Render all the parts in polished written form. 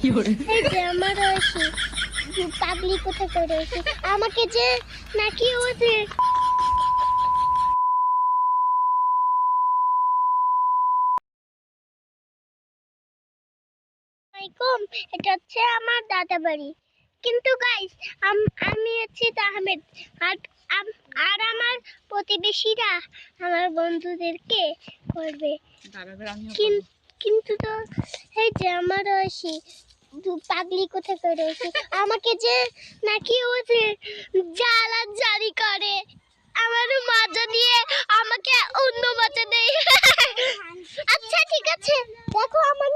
এই যে আমার পাগলি কোথায় করে আমাকে যে নাকি ওদের এটা হচ্ছে আমার দাদা বাড়ি। কিন্তু গাইস আমি হচ্ছে আহমেদ আর আর আমার প্রতিবেশীরা আমার বন্ধুদেরকে করবে। কিন্তু তো এই যে আমার পাগলি কোথায় করে আমাকে যে নাকি ও যে জারি করে আমার মজা দিয়ে আমাকে অন্য মজা দেয়। আচ্ছা ঠিক আছে দেখো আমার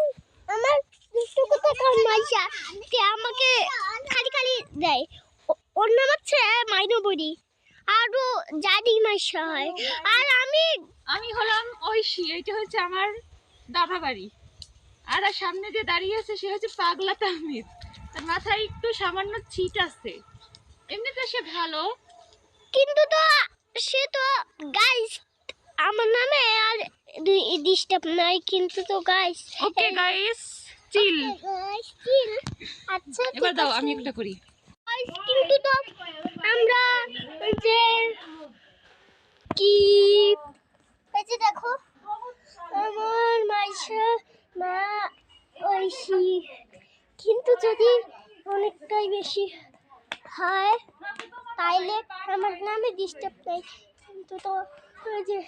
আমার দুষ্টু কোথাকার মাইশা কে আমাকে খালি খালি দেয়। ওর নাম হচ্ছে মাইনবরী আরো জাদি মাইশা হয়। আর আমি হলাম ঐশী, এটা হচ্ছে আমার দাদা বাড়ি। আর সামনে যে দাঁড়িয়ে আছে সে হচ্ছে পাগলা তাহমিদ। তার মাথায় একটু সামান্য ছিট আছে, এমনিতে সে ভালো। কিন্তু তো সে তো গাইস আমার নামে আর ডিস্টার্ব নাই। কিন্তু তো গাইস ওকে গাইস চিল। আচ্ছা এবার দাও আমি একটা করি। কিন্তু তো আমরা যে কি এই যে দেখো আমার মাইশা মা ঐশী কিন্তু যদি অনেকটাই বেশি হয় তাইলে আমার নামে ডিস্টার্ব নেই। কিন্তু তো ওই যে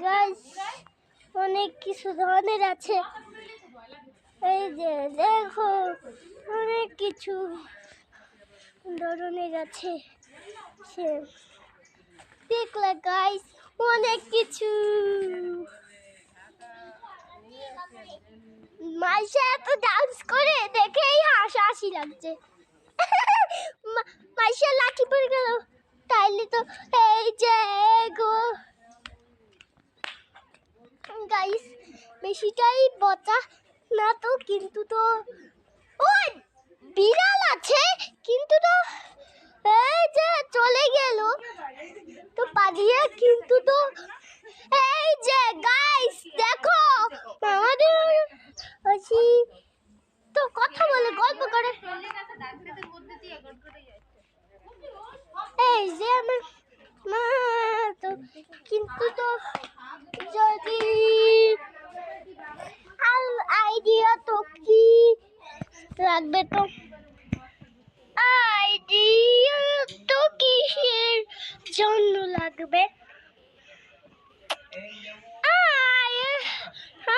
গাছ অনেক কিছু ধরনের আছে। এই যে দেখো অনেক কিছু ধরনের আছে সে দেখলে গাইস অনেক কিছু। মাইশা এত ডান্স করে দেখেই হাসি লাগছে। মাইশা লাঠি পড়ে গেল তাইলে তো এই যে গো গাইস বেশিটাই বচা না তো। কিন্তু তো ওই বিড়াল আছে কিন্তু তো এই যে চলে গেল তো পালিয়ে। কিন্তু তো এই যে গাইস দেখো আমাদের তো কথা বলে গল্প করে এই যে আমার মা তো। কিন্তু তো যদি আইডিয়া তো কি লাগবে তো আইডিয়া তো কিসের জন্য লাগবে।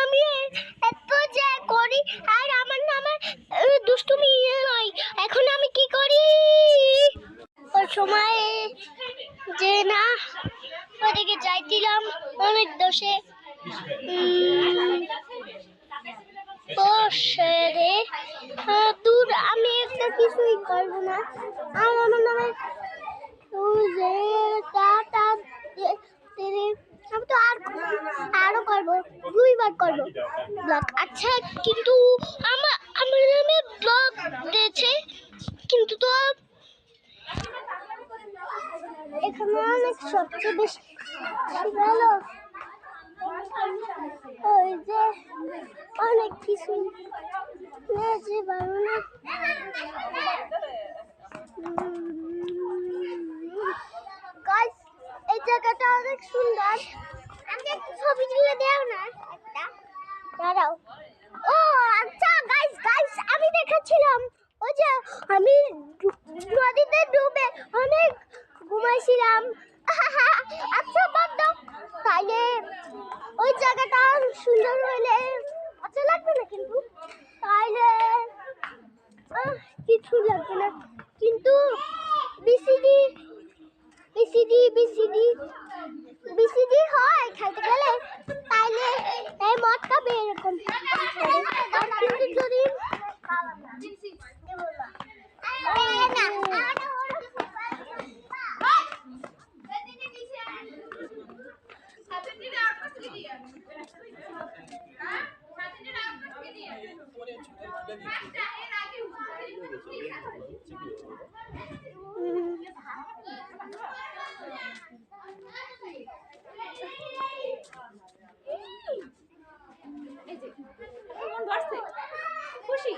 আমি এত যে করি আর আমার নামে দুষ্টুমি নয়। এখন আমি কি করি ওই সময় যে না ওদিকে যাইছিলাম অনেক দোষে রে দূর আমি একটা কিছুই করবো না। আর আমার নামে আমি তো আরো করবো 2 বার করবো ব্লগ। আচ্ছা কিন্তু আমার নামে ব্লগ দিয়েছে কিন্তু তো এখানে অনেক সবচেয়ে বেশি ভালো ওই যে অনেক কিছু যে ভালো না। গাইস এই জায়গাটা অনেক সুন্দর। আমি একটু ছবি তুলে দেও না একটা দাঁড়াও। ও আচ্ছা গাইস আমি দেখেছিলাম ওই যে আমি নদীতে ডুবে অনেক ঘুমাইছিলাম। আচ্ছা বাদ দাও তাইলে ওই জায়গাটা সুন্দর হইলে আচ্ছা লাগবে না। কিন্তু তাইলে কিছু লাগবে না। কিন্তু বিসিডি বিসিডি বিসিডি বিসিডি হয় খেলতে গেলে তাইলে এই মদটা এরকম। কিন্তু যদি খুশি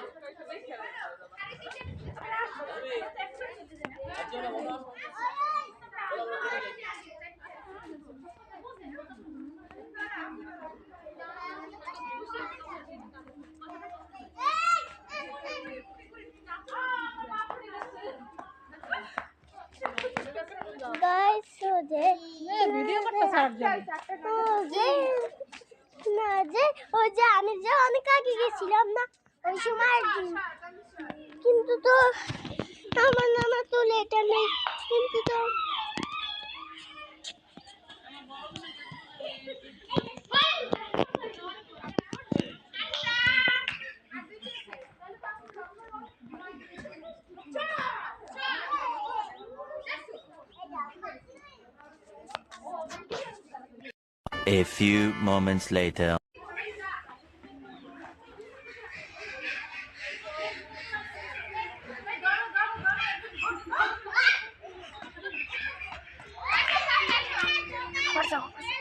গাইস ভিডিও করতে ছাড় ওই যে আমি যে অনেক আগে গেছিলাম না ওই সময় কিন্তু তো আমার নামা তো লেটার নেই কিন্তু তো A few moments later. Forza.